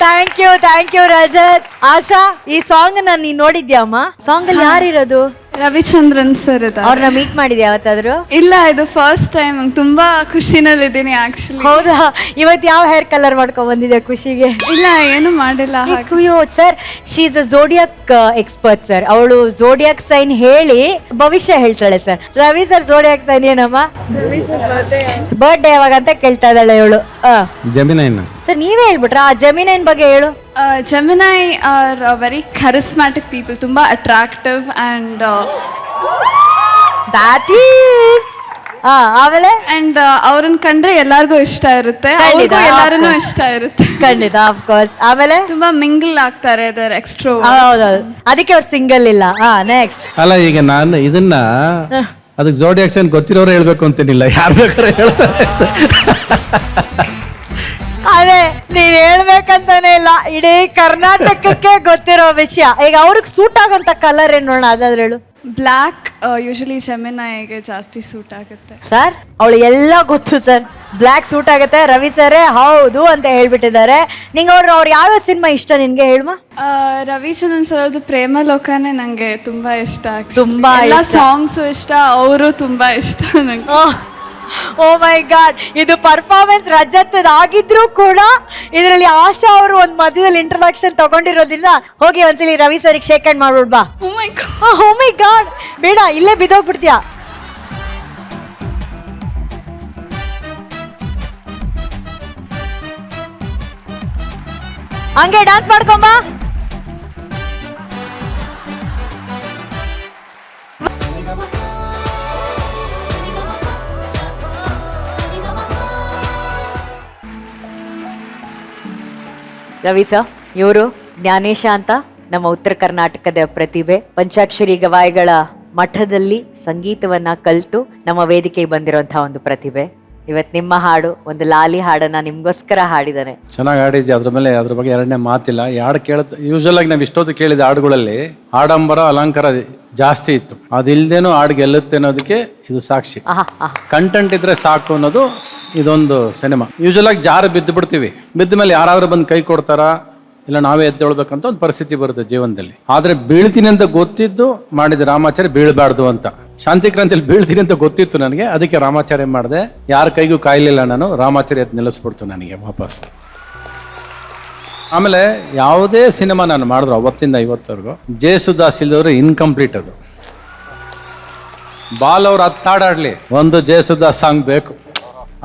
Thank you Rajat. ಆಶಾ, ಈ song ನೀನ್ ನೋಡಿದ್ಯಾಮ್ಮ? Song ಅಲ್ಲಿ ಯಾರಿರೋದು? ರವಿಚಂದ್ರನ್ ಸರ್ ಅವ್ರನ್ನ ಮೀಟ್ ಮಾಡಿದ್ಯಾ ಯಾವತ್ತಾದ್ರು? ಇಲ್ಲ, ಇದು ಫಸ್ಟ್ ಟೈಮ್. ತುಂಬಾ ಖುಷಿನಲ್ಲಿದ್ದೀನಿ ಆಕ್ಚುಲಿ. ಹೌದಾ? ಇವತ್ತು ಯಾವ ಹೇರ್ ಕಲರ್ ಮಾಡ್ಕೊಂಡ್ ಬಂದಿದ್ಯಾ ಖುಷಿಗೆ? ಇಲ್ಲ, ಏನು ಮಾಡಿಲ್ಲ. Sir, she is a zodiac expert sir. ಅವಳು ಝೋಡಿಯಾಕ್ ಸೈನ್ ಹೇಳಿ ಭವಿಷ್ಯ ಹೇಳ್ತಾಳೆ sir. Ravi sir zodiac sign ಏನಮ್ಮ? ಬರ್ಡೇ ಯಾವಾಗ ಅಂತ ಕೇಳ್ತಾ ಇದ್ದಾಳೆ ಇವಳು. ಜಮಿನೈನ್ ಸರ್, ನೀವೇ ಹೇಳ್ಬಿಟ್ರಾ ಆ ಜಮಿನೈನ್ ಬಗ್ಗೆ? ಹೇಳು. ಜಮಿನೈ ಆರ್ ವೆರಿ ಕರಿಸ್ಮ್ಯಾಟಿಕ್ ಪೀಪಲ್, ತುಂಬಾ ಅಟ್ರಾಕ್ಟಿವ್ ಅಂಡ್ ದಟ್ ಈಸ್ ಆಮೇಲೆ ಅಂಡ್ ಅವ್ರನ್ನ ಕಂಡ್ರೆ ಎಲ್ಲಾರ್ಗು ಇಷ್ಟ ಇರುತ್ತೆ, ಎಲ್ಲಾರನ್ನೂ ಇಷ್ಟ ಇರುತ್ತೆ. ಖಂಡಿತ, ಆಫ್ ಕೋರ್ಸ್. ಆಮೇಲೆ ತುಂಬಾ ಮಿಂಗಲ್ ಆಗ್ತಾರೆ, ಅದರ ಎಕ್ಸ್ಟ್ರೋ. ಹೌದೌದು, ಅದಕ್ಕೆ ಅವ್ರು ಸಿಂಗಲ್ ಇಲ್ಲ. ನೆಕ್ಸ್ಟ್. ಅಲ್ಲ, ಈಗ ನಾನು ಇದನ್ನ ಅದಕ್ಕೆ ಜೋಡಿಯಾಕ್ ಸೈನ್ ಗೊತ್ತಿರೋರು ಹೇಳ್ಬೇಕು ಅಂತೇನಿಲ್ಲ, ಯಾರು ಬೇಕಾದ್ರೆ ಹೇಳ್ತಾರೆ. ಅದೇ ನೀನ್ ಹೇಳ್ಬೇಕಂತಾನೆ ಇಲ್ಲ, ಇಡೀ ಕರ್ನಾಟಕಕ್ಕೆ ಗೊತ್ತಿರೋ ವಿಷಯ. ಈಗ ಅವ್ರಿಗೆ ಸೂಟ್ ಆಗಂತ ಕಲರ್ ಏನ್ ನೋಡೋಣ, ಅದಾದ್ರೆ ಹೇಳು. ಬ್ಲ್ಯಾಕ್ ಯೂಶಲಿ ಜೆಮಿನೈಗೆ ಜಾಸ್ತಿ ಸೂಟ್ ಆಗುತ್ತೆ. ಸರ್, ಅವಳು ಎಲ್ಲ ಗೊತ್ತು ಸರ್. ಬ್ಲ್ಯಾಕ್ ಸೂಟ್ ಆಗುತ್ತೆ. ರವಿ ಸರೇ ಹೌದು ಅಂತ ಹೇಳ್ಬಿಟ್ಟಿದ್ದಾರೆ. ನಿಂಗೆ ಅವ್ರು ಯಾವ ಸಿನಿಮಾ ಇಷ್ಟ ನಿನ್ಗೆ? ಹೇಳುವ. ರವಿಚಂದ್ರನ್ ಸರ್ ಅವ್ರದ್ದು ಪ್ರೇಮ ಲೋಕನೇ ನಂಗೆ ತುಂಬಾ ಇಷ್ಟ. ತುಂಬಾ ಎಲ್ಲ ಸಾಂಗ್ಸು ಇಷ್ಟ, ಅವರು ತುಂಬಾ ಇಷ್ಟ ನಂಗೆ. ಓ ಮೈ ಗಾಡ್, ಇದು ಪರ್ಫಾರ್ಮೆನ್ಸ್ ರಜತ್ ಆಗಿದ್ರು ಕೂಡ ಇದರಲ್ಲಿ ಆಶಾ ಅವರು ಒಂದ್ ಮಧ್ಯದಲ್ಲಿ ಇಂಟ್ರೊಡಕ್ಷನ್ ತಗೊಂಡಿರೋದಿಲ್ಲ. ಹೋಗಿ ಒಂದ್ಸಲಿ ರವಿ ಸರಿಗೆ ಶೇಕ್ ಹ್ಯಾಂಡ್ ಮಾಡ್ಬಿಡ್ ಬಾ. ಓ ಮೈ ಗಾಡ್, ಬೇಡ, ಇಲ್ಲೇ ಬಿದ್ದೋಗ್ಬಿಡ್ತೀಯ. ಹಂಗೆ ಡ್ಯಾನ್ಸ್ ಮಾಡ್ಕೊಂಬಾ. ರವಿ ಸರ್, ಇವರು ಜ್ಞಾನೇಶ ಅಂತ ನಮ್ಮ ಉತ್ತರ ಕರ್ನಾಟಕದ ಪ್ರತಿಭೆ. ಪಂಚಾಕ್ಷರಿ ಗವಾಯಿಗಳ ಮಠದಲ್ಲಿ ಸಂಗೀತವನ್ನ ಕಲಿತು ನಮ್ಮ ವೇದಿಕೆಗೆ ಬಂದಿರುವಂತಹ ಒಂದು ಪ್ರತಿಭೆ. ಇವತ್ತು ನಿಮ್ಮ ಹಾಡು, ಒಂದು ಲಾಲಿ ಹಾಡನ್ನ ನಿಮ್ಗೋಸ್ಕರ ಹಾಡಿದಾನೆ. ಚೆನ್ನಾಗಿ ಹಾಡಿದ್ದೆ. ಅದ್ರ ಬಗ್ಗೆ ಎರಡನೇ ಮಾತಿಲ್ಲ. ಈ ಹಾಡು ಯೂಶಲ್ ಆಗಿ ನಾವು ಇಷ್ಟೊತ್ತು ಕೇಳಿದ ಹಾಡುಗಳಲ್ಲಿ ಆಡಂಬರ ಅಲಂಕಾರ ಜಾಸ್ತಿ ಇತ್ತು. ಅದಿಲ್ದೇನು ಹಾಡು ಗೆಲ್ಲುತ್ತೆ ಅನ್ನೋದಕ್ಕೆ ಇದು ಸಾಕ್ಷಿ. ಕಂಟೆಂಟ್ ಇದ್ರೆ ಸಾಕು ಅನ್ನೋದು ಇದೊಂದು ಸಿನಿಮಾ. ಯೂಶಲ್ ಆಗಿ ಜಾರು ಬಿದ್ದು ಬಿಡ್ತೀವಿ. ಬಿದ್ದ ಮೇಲೆ ಯಾರಾದ್ರೂ ಬಂದು ಕೈ ಕೊಡ್ತಾರ, ಇಲ್ಲ ನಾವೇ ಎದ್ದೇಳ್ಬೇಕಂತ ಒಂದು ಪರಿಸ್ಥಿತಿ ಬರುತ್ತೆ ಜೀವನದಲ್ಲಿ. ಆದ್ರೆ ಬೀಳ್ತೀನಿ ಅಂತ ಗೊತ್ತಿದ್ದು ಮಾಡಿದ ರಾಮಾಚಾರ್ಯ ಬೀಳ್ಬಾರ್ದು ಅಂತ. ಶಾಂತಿ ಕ್ರಾಂತಿಯಲ್ಲಿ ಬೀಳ್ತೀನಿ ಅಂತ ಗೊತ್ತಿತ್ತು ನನಗೆ, ಅದಕ್ಕೆ ರಾಮಾಚಾರ್ಯ ಮಾಡಿದೆ. ಯಾರ ಕೈಗೂ ಕಾಯ್ಲಿಲ್ಲ ನಾನು. ರಾಮಾಚಾರ್ಯ ನಿಲ್ಲಿಸ್ಬಿಡ್ತು ನನಗೆ ವಾಪಸ್. ಆಮೇಲೆ ಯಾವುದೇ ಸಿನಿಮಾ ನಾನು ಮಾಡಿದ್ರು ಅವತ್ತಿಂದ ಇವತ್ತವರೆಗೂ ಜೇಸುದಾಸ್ ಇಲ್ದವ್ರು ಇನ್ಕಂಪ್ಲೀಟ್. ಅದು ಬಾಲ್ ಅವ್ರು ಹತ್ತಾಡಾಡ್ಲಿ, ಒಂದು ಜೇಸುದಾಸ್ ಸಾಂಗ್ ಬೇಕು.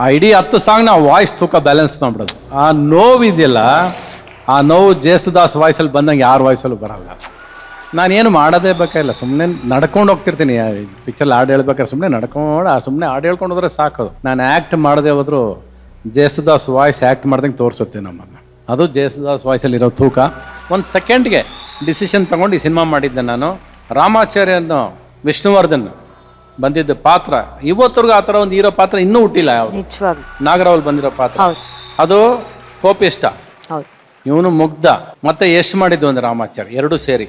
ಆ ಇಡೀ 10 ಸಾಂಗ್ ನಾವು ವಾಯ್ಸ್ ತೂಕ ಬ್ಯಾಲೆನ್ಸ್ ಮಾಡ್ಬಿಡೋದು. ಆ ನೋವು ಇದೆಯಲ್ಲ, ಆ ನೋವು ಜೇಸುದಾಸ್ ವಾಯ್ಸಲ್ಲಿ ಬಂದಂಗೆ ಯಾರ ವಾಯ್ಸಲ್ಲೂ ಬರಲ್ಲ. ನಾನೇನು ಮಾಡೋದೇ ಬೇಕಾಗಿಲ್ಲ, ಸುಮ್ಮನೆ ನಡ್ಕೊಂಡು ಹೋಗ್ತಿರ್ತೀನಿ. ಪಿಕ್ಚರ್ ಹಾಡು ಹೇಳ್ಬೇಕಾದ್ರೆ ಸುಮ್ಮನೆ ಹಾಡು ಹೇಳ್ಕೊಂಡು ಹೋದ್ರೆ ಸಾಕೋದು. ನಾನು ಆ್ಯಕ್ಟ್ ಮಾಡದೆ ಹೋದ್ರು ಜೇಸುದಾಸ್ ವಾಯ್ಸ್ ಆ್ಯಕ್ಟ್ ಮಾಡ್ದಂಗೆ ತೋರಿಸುತ್ತೆ ನಮ್ಮನ್ನು. ಅದು ಜೇಸುದಾಸ್ ವಾಯ್ಸಲ್ಲಿರೋ ತೂಕ. ಒಂದು ಸೆಕೆಂಡ್ಗೆ ಡಿಸಿಷನ್ ತಗೊಂಡು ಈ ಸಿನಿಮಾ ಮಾಡಿದ್ದೆ ನಾನು. ರಾಮಾಚಾರ್ಯನು ವಿಷ್ಣುವರ್ಧನ್ ಬಂದಿದ್ದ ಪಾತ್ರ ಇವತ್ತರೆಗೂ ಆ ಥರ ಒಂದು ಹೀರೋ ಪಾತ್ರ ಇನ್ನೂ ಹುಟ್ಟಿಲ್ಲ. ಯಾವುದು ನಾಗರಾವಲ್ ಬಂದಿರೋ ಪಾತ್ರ ಅದು ಕೋಪಿಷ್ಟ, ಇವನು ಮುಗ್ಧ, ಮತ್ತೆ ಯಶ್ ಮಾಡಿದ್ದು ಒಂದು ರಾಮಾಚಾರ್ಯ, ಎರಡು ಸೇರಿ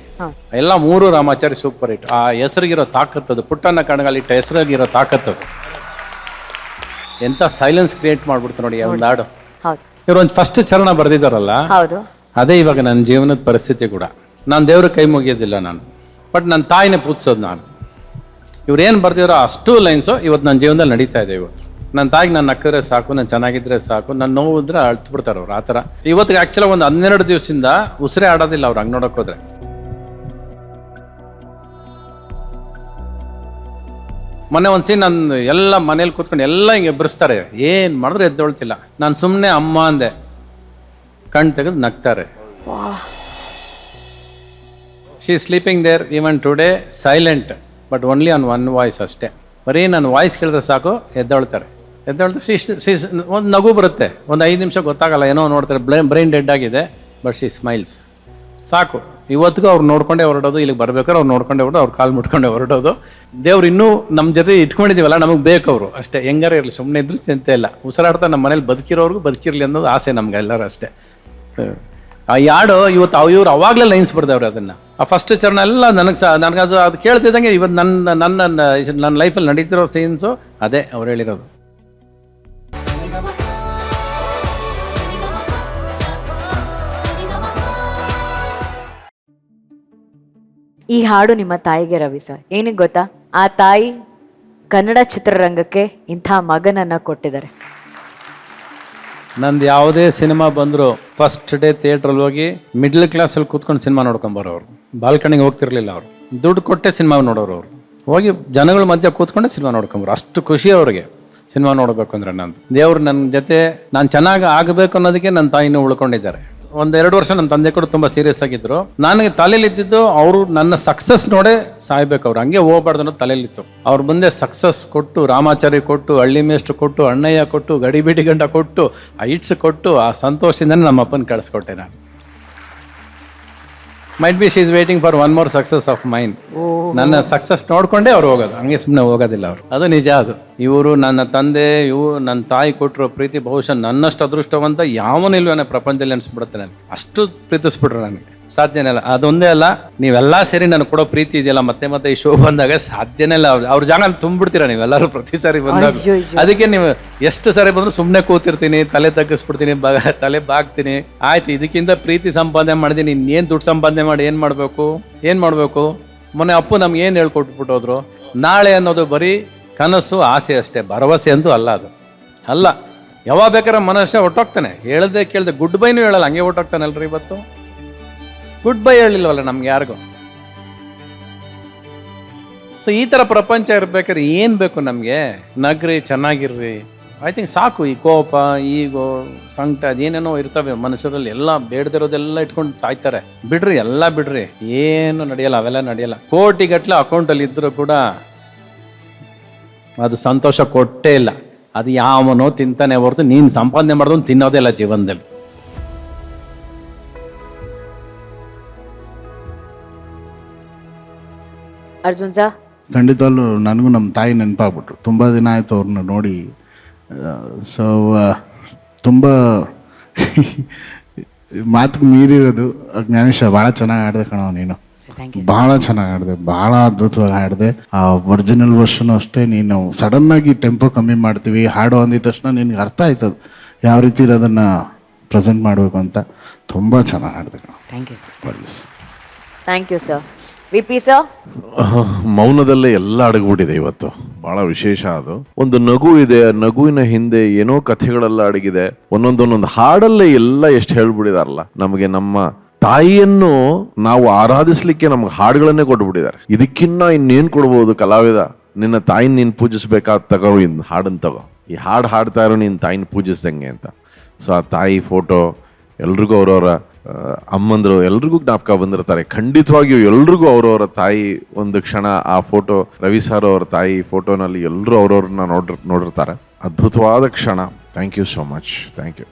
ಎಲ್ಲ 3 ರಾಮಾಚಾರ್ಯ ಸೂಪರ್ ಹಿಟ್. ಆ ಹೆಸರಿಗಿರೋ ತಾಕತ್ತದು, ಪುಟ್ಟಣ್ಣ ಕಣಗಾಲಿಟ್ಟ ಹೆಸರಿಗಿರೋ ತಾಕತ್ತದು ಎಂತ ಸೈಲೆನ್ಸ್ ಕ್ರಿಯೇಟ್ ಮಾಡ್ಬಿಡ್ತು ನೋಡಿ ಒಂದು ಹಾಡು. ಇವ್ರು ಒಂದು ಫಸ್ಟ್ ಚರಣ ಬರೆದಿದ್ದಾರಲ್ಲ, ಅದೇ ಇವಾಗ ನನ್ನ ಜೀವನದ ಪರಿಸ್ಥಿತಿ ಕೂಡ. ನಾನು ದೇವ್ರ ಕೈ ಮುಗಿಯೋದಿಲ್ಲ ನಾನು, ಬಟ್ ನನ್ನ ತಾಯಿನೇ ಪೂಜಿಸೋದು ನಾನು. ಇವ್ರೇನು ಬರ್ದಿರೋ ಅಷ್ಟು ಲೈನ್ಸು ಇವತ್ತು ನನ್ನ ಜೀವನದಲ್ಲಿ ನಡೀತಾ ಇದೆ. ಇವತ್ತು ನನ್ನ ತಾಯಿಗೆ ನಾನು ನಕ್ಕಿದ್ರೆ ಸಾಕು, ನಾನು ಚೆನ್ನಾಗಿದ್ರೆ ಸಾಕು, ನನ್ನ ನೋವು ಇದ್ರೆ ಅಳ್ತು ಬಿಡ್ತಾರೆ ಅವ್ರು. ಆ ಥರ ಇವತ್ತಿಗೆ ಆ್ಯಕ್ಚುಲಾಗಿ ಒಂದು 12 ದಿವಸದಿಂದ ಉಸಿರೇ ಆಡೋದಿಲ್ಲ ಅವ್ರು. ಹಂಗೆ ನೋಡೋಕೆ ಹೋದ್ರೆ ಮೊನ್ನೆ ಒಂದು ಸೀನ್, ನಾನು ಎಲ್ಲ ಮನೇಲಿ ಕೂತ್ಕೊಂಡು ಎಲ್ಲ ಹಿಂಗೆ ಎಬ್ಬರಿಸ್ತಾರೆ, ಏನು ಮಾಡಿದ್ರು ಎದ್ದೊಳ್ತಿಲ್ಲ. ನಾನು ಸುಮ್ಮನೆ ಅಮ್ಮ ಅಂದೆ, ಕಣ್ ತೆಗೆದು ನಗ್ತಾರೆ. She sleeping there even today silent, but only on one voice ಅಷ್ಟೇ. ಬರೀ ನನ್ನ ವಾಯ್ಸ್ ಕೇಳಿದ್ರೆ ಸಾಕು ಎದ್ದೇಳ್ತಾರೆ. ಒಂದು ನಗು ಬರುತ್ತೆ, ಒಂದು 5 ನಿಮಿಷ ಗೊತ್ತಾಗಲ್ಲ, ಏನೋ ನೋಡ್ತಾರೆ, ಬ್ರೈನ್ ಡೆಡ್ ಆಗಿದೆ, ಬಟ್ ಶಿ ಸ್ಮೈಲ್ಸ್. ಸಾಕು. ಇವತ್ತಿಗೂ ಅವ್ರು ನೋಡ್ಕೊಂಡೇ ಹೊರಡೋದು. ಇಲ್ಲಿಗೆ ಬರ್ಬೇಕಾದ್ರೆ ಅವ್ರು ನೋಡ್ಕೊಂಡೇ ಹೊರಡೋದು, ಅವ್ರು ಕಾಲು ಮುಟ್ಕೊಂಡೇ ಹೊರಡೋದು. ದೇವ್ರು ಇನ್ನೂ ನಮ್ಮ ಜೊತೆ ಇಟ್ಕೊಂಡಿದ್ದೀವಲ್ಲ, ನಮಗೆ ಬೇಕು ಅವರು ಅಷ್ಟೇ. ಹೆಂಗಾರ ಇರಲಿ, ಸುಮ್ಮನೆ ಇದ್ರು ಚಿಂತೆ ಇಲ್ಲ. ಉಸಿರಾಡ್ತಾ ನಮ್ಮ ಮನೇಲಿ ಬದುಕಿರೋರ್ಗೂ ಬದುಕಿರಲಿ ಅನ್ನೋದು ಆಸೆ ನಮ್ಗೆ ಎಲ್ಲರೂ ಅಷ್ಟೇ. ಆ ಯಾಡು ಇವತ್ತು ಇವ್ರು ಅವಾಗಲೇ ಲೈನ್ಸ್ ಬರ್ದವ್ರು ಅದನ್ನು. ಆ ಫಸ್ಟ್ ಚರಣ ಎಲ್ಲ ನನಗೆ ಅದು ಕೇಳ್ತಿದ್ದಂಗೆ ಇವತ್ತು ನನ್ನ ಲೈಫಲ್ಲಿ ನಡೀತಿರೋ ಸೀನ್ಸು ಅದೇ ಅವ್ರು ಹೇಳಿರೋದು. ಈ ಹಾಡು ನಿಮ್ಮ ತಾಯಿಗೆ ರವಿ ಸರ್. ಏನಕ್ಕೆ ಗೊತ್ತಾ, ಆ ತಾಯಿ ಕನ್ನಡ ಚಿತ್ರರಂಗಕ್ಕೆ ಇಂಥ ಮಗನನ್ನ ಕೊಟ್ಟಿದ್ದಾರೆ. ನಂದು ಯಾವುದೇ ಸಿನಿಮಾ ಬಂದರೂ ಫಸ್ಟ್ ಡೇ ಥಿಯೇಟ್ರಲ್ಲಿ ಹೋಗಿ ಮಿಡ್ಲ್ ಕ್ಲಾಸಲ್ಲಿ ಕೂತ್ಕೊಂಡು ಸಿನಿಮಾ ನೋಡ್ಕೊಂಬರೋರು. ಬಾಲ್ಕನಿಗೆ ಹೋಗ್ತಿರ್ಲಿಲ್ಲ ಅವರು, ದುಡ್ಡು ಕೊಟ್ಟೆ ಸಿನಿಮಾ ನೋಡೋರು. ಅವರು ಹೋಗಿ ಜನಗಳ ಮಧ್ಯೆ ಕೂತ್ಕೊಂಡೆ ಸಿನಿಮಾ ನೋಡ್ಕೊಂಬರು. ಅಷ್ಟು ಖುಷಿ ಅವ್ರಿಗೆ ಸಿನಿಮಾ ನೋಡಬೇಕು ಅಂದರೆ. ನಂದು ದೇವ್ರು ನನ್ನ ಜೊತೆ ನಾನು ಚೆನ್ನಾಗಿ ಆಗಬೇಕು ಅನ್ನೋದಕ್ಕೆ ನನ್ನ ತಾಯಿನೂ ಉಳ್ಕೊಂಡಿದ್ದಾರೆ. 1-2 ವರ್ಷ ನನ್ನ ತಂದೆ ಕೂಡ ತುಂಬ ಸೀರಿಯಸ್ ಆಗಿದ್ದರು. ನನಗೆ ತಲೆಯಲ್ಲಿ ಇದ್ದಿದ್ದು ಅವರು ನನ್ನ ಸಕ್ಸಸ್ ನೋಡೇ ಸಾಯ್ಬೇಕು, ಅವ್ರು ಹಂಗೆ ಹೋಗ್ಬಾರ್ದು ಅನ್ನೋದು ತಲೆಯಲ್ಲಿತ್ತು. ಅವ್ರ ಮುಂದೆ ಸಕ್ಸಸ್ ಕೊಟ್ಟು, ರಾಮಾಚಾರಿ ಕೊಟ್ಟು, ಹಳ್ಳಿ ಮೇಷ್ಟ್ರು ಕೊಟ್ಟು, ಅಣ್ಣಯ್ಯ ಕೊಟ್ಟು, ಗಡಿಬಿಡಿ ಗಂಡ ಕೊಟ್ಟು, ಆ ಇಟ್ಸ್ ಕೊಟ್ಟು, ಆ ಸಂತೋಷದಿಂದನೇ ನಮ್ಮ ಅಪ್ಪನ ಕಳಿಸ್ಕೊಟ್ಟೆ ನಾನು. Might be she is waiting for one more success of main. ನನ್ನ ಸಕ್ಸಸ್ ನೋಡ್ಕೊಂಡೇ ಅವ್ರು ಹೋಗೋದು, ಹಂಗೆ ಸುಮ್ಮನೆ ಹೋಗೋದಿಲ್ಲ ಅವರು. ಅದು ನಿಜ. ಅದು ಇವರು ನನ್ನ ತಂದೆ, ನನ್ನ ತಾಯಿ ಕೊಟ್ಟರು ಪ್ರೀತಿ ಬಹುಶಃ ನನ್ನಷ್ಟು ಅದೃಷ್ಟವಂತ ಯಾವನೂ ಇಲ್ವೇನೋ ಪ್ರಪಂಚದಲ್ಲಿ ಅನಿಸ್ಬಿಡುತ್ತೆ. ನನಗೆ ಅಷ್ಟು ಪ್ರೀತಿಸ್ಬಿಟ್ರು. ನನಗೆ ಸಾಧ್ಯನೇ ಇಲ್ಲ. ಅದೊಂದೇ ಅಲ್ಲ, ನೀವೆಲ್ಲ ಸೇರಿ ನನಗೆ ಕೊಡೋ ಪ್ರೀತಿ ಇದೆಯಲ್ಲ, ಮತ್ತೆ ಮತ್ತೆ ಈ ಶೋ ಬಂದಾಗ ಸಾಧ್ಯನೇ ಇಲ್ಲ. ಅವ್ರ ಜಾಗ ತುಂಬಿಡ್ತೀರಾ ನೀವೆಲ್ಲರೂ ಪ್ರತಿ ಸಾರಿ ಬಂದಾಗ. ಅದಕ್ಕೆ ನೀವು ಎಷ್ಟು ಸಾರಿ ಬಂದರೂ ಸುಮ್ಮನೆ ಕೂತಿರ್ತೀನಿ, ತಲೆ ತಗ್ಗಿಸ್ಬಿಡ್ತೀನಿ, ತಲೆ ಬಾಗ್ತೀನಿ. ಆಯ್ತು, ಇದಕ್ಕಿಂತ ಪ್ರೀತಿ ಸಂಪಾದನೆ ಮಾಡಿದ್ದೀನಿ, ಇನ್ನೇನು ದುಡ್ಡು ಸಂಪಾದನೆ ಮಾಡಿ ಏನು ಮಾಡಬೇಕು? ಮೊನ್ನೆ ಅಪ್ಪು ನಮ್ಗೆ ಏನು ಹೇಳ್ಕೊಟ್ಬಿಟ್ಟೋದ್ರು, ನಾಳೆ ಅನ್ನೋದು ಬರೀ ಕನಸು, ಆಸೆ ಅಷ್ಟೇ, ಭರವಸೆ ಅಂತೂ ಅಲ್ಲ. ಅದು ಅಲ್ಲ. ಯಾವಾಗ ಬೇಕಾದ್ರೆ ಮನುಷ್ಯ ಹೊಟ್ಟೋಗ್ತಾನೆ, ಹೇಳ್ದೆ ಕೇಳ್ದೆ ಗುಡ್ ಬೈನೂ ಹೇಳಲ್ಲ, ಹಂಗೆ ಹೊಟ್ಟೋಗ್ತಾನಲ್ರಿ. ಇವತ್ತು ಗುಡ್ ಬೈ ಹೇಳಿಲ್ವಲ್ಲ ನಮ್ಗೆ ಯಾರಿಗೂ. ಸೊ ಈ ಥರ ಪ್ರಪಂಚ ಇರ್ಬೇಕಾದ್ರೆ ಏನು ಬೇಕು ನಮಗೆ? ನಗ್ರಿ, ಚೆನ್ನಾಗಿರ್ರಿ, ಐ ಥಿಂಕ್ ಸಾಕು. ಈ ಕೋಪ, ಈಗೋ, ಸಂಕಟ, ಅದೇನೇನೋ ಇರ್ತವೆ ಮನುಷ್ಯರಲ್ಲಿ. ಎಲ್ಲ ಬೇಡದಿರೋದೆಲ್ಲ ಇಟ್ಕೊಂಡು ಸಾಯ್ತಾರೆ. ಬಿಡ್ರಿ, ಎಲ್ಲ ಬಿಡ್ರಿ, ಏನು ನಡೆಯಲ್ಲ, ಅವೆಲ್ಲ ನಡೆಯಲ್ಲ. ಕೋಟಿಗಟ್ಟಲೆ ಅಕೌಂಟಲ್ಲಿ ಇದ್ದರೂ ಕೂಡ ಅದು ಸಂತೋಷ ಕೊಟ್ಟೇ ಇಲ್ಲ. ಅದು ಯಾವನೋ ತಿಂತಾನೆ ಹೊರತು ನೀನು ಸಂಪಾದನೆ ಮಾಡೋದು ತಿನ್ನೋದೇ ಇಲ್ಲ ಜೀವನದಲ್ಲಿ. ಅರ್ಜುನ್ ಸರ್, ಖಂಡಿತವಲ್ಲೂ ನನಗೂ ನಮ್ಮ ತಾಯಿ ನೆನಪಾಗ್ಬಿಟ್ರು. ತುಂಬ ದಿನ ಆಯಿತು ಅವ್ರನ್ನ ನೋಡಿ. ಸೊ ತುಂಬ ಮಾತು ಮೀರಿರೋದು. ಜ್ಞಾನೇಶ ಭಾಳ ಚೆನ್ನಾಗಿ ಆಡಿದೆ ಕಣೋ ನೀನು. ಭಾಳ ಚೆನ್ನಾಗಿ ಆಡಿದೆ, ಭಾಳ ಅದ್ಭುತವಾಗಿ ಆಡಿದೆ. ಆ ಒರಿಜಿನಲ್ ವರ್ಷನ್ ಅಷ್ಟೇ. ನೀನು ಸಡನ್ನಾಗಿ ಟೆಂಪೋ ಕಮ್ಮಿ ಮಾಡ್ತೀವಿ, ಹಾಡು ಅಂದಿದ ತಕ್ಷಣ ನಿನಗೆ ಅರ್ಥ ಆಯ್ತದು ಯಾವ ರೀತಿ ಇರೋದನ್ನು ಪ್ರೆಸೆಂಟ್ ಮಾಡಬೇಕು ಅಂತ. ತುಂಬ ಚೆನ್ನಾಗಿ ಆಡಿದೆ ಕಣೋ. Thank you sir. VP sir, ಮೌನದಲ್ಲೇ ಎಲ್ಲ ಅಡಗ್ಬಿಟ್ಟಿದೆ ಇವತ್ತು. ಬಹಳ ವಿಶೇಷ. ಅದು ಒಂದು ನಗು ಇದೆ, ನಗುವಿನ ಹಿಂದೆ ಏನೋ ಕಥೆಗಳೆಲ್ಲ ಅಡಗಿದೆ. ಒಂದೊಂದೊಂದೊಂದು ಹಾಡಲ್ಲೇ ಎಲ್ಲ ಎಷ್ಟು ಹೇಳ್ಬಿಟ್ಟಿದಾರಲ್ಲ. ನಮಗೆ ನಮ್ಮ ತಾಯಿಯನ್ನು ನಾವು ಆರಾಧಿಸ್ಲಿಕ್ಕೆ ನಮ್ಗೆ ಹಾಡುಗಳನ್ನೇ ಕೊಟ್ಬಿಟ್ಟಿದ್ದಾರೆ. ಇದಕ್ಕಿನ್ನ ಇನ್ನೇನು ಕೊಡ್ಬೋದು ಕಲಾವಿದ? ನಿನ್ನ ತಾಯಿನ ನೀನು ಪೂಜಿಸ್ಬೇಕಾದ ತಗೋ, ಇನ್ನು ಹಾಡನ್ನು ತಗೋ. ಈ ಹಾಡು ಹಾಡ್ತಾ ಇರೋ ನಿನ್ನ ತಾಯಿನ ಪೂಜಿಸ್ದಂಗೆ ಅಂತ. ಸೊ ಆ ತಾಯಿ ಫೋಟೋ ಎಲ್ರಿಗೂ ಅವ್ರವರ ಅಮ್ಮಂದ್ರು ಎಲ್ರಿಗೂ ಜ್ಞಾಪಕ ಬಂದಿರ್ತಾರೆ. ಖಂಡಿತವಾಗಿಯೂ ಎಲ್ರಿಗೂ ಅವ್ರವರ ತಾಯಿ ಒಂದು ಕ್ಷಣ ಆ ಫೋಟೋ, ರವಿ ಸರ್ ಅವರ ತಾಯಿ ಫೋಟೋನಲ್ಲಿ ಎಲ್ಲರೂ ಅವ್ರವ್ರನ್ನ ನೋಡಿರ್ತಾರೆ. ಅದ್ಭುತವಾದ ಕ್ಷಣ. Thank you so much. Thank you.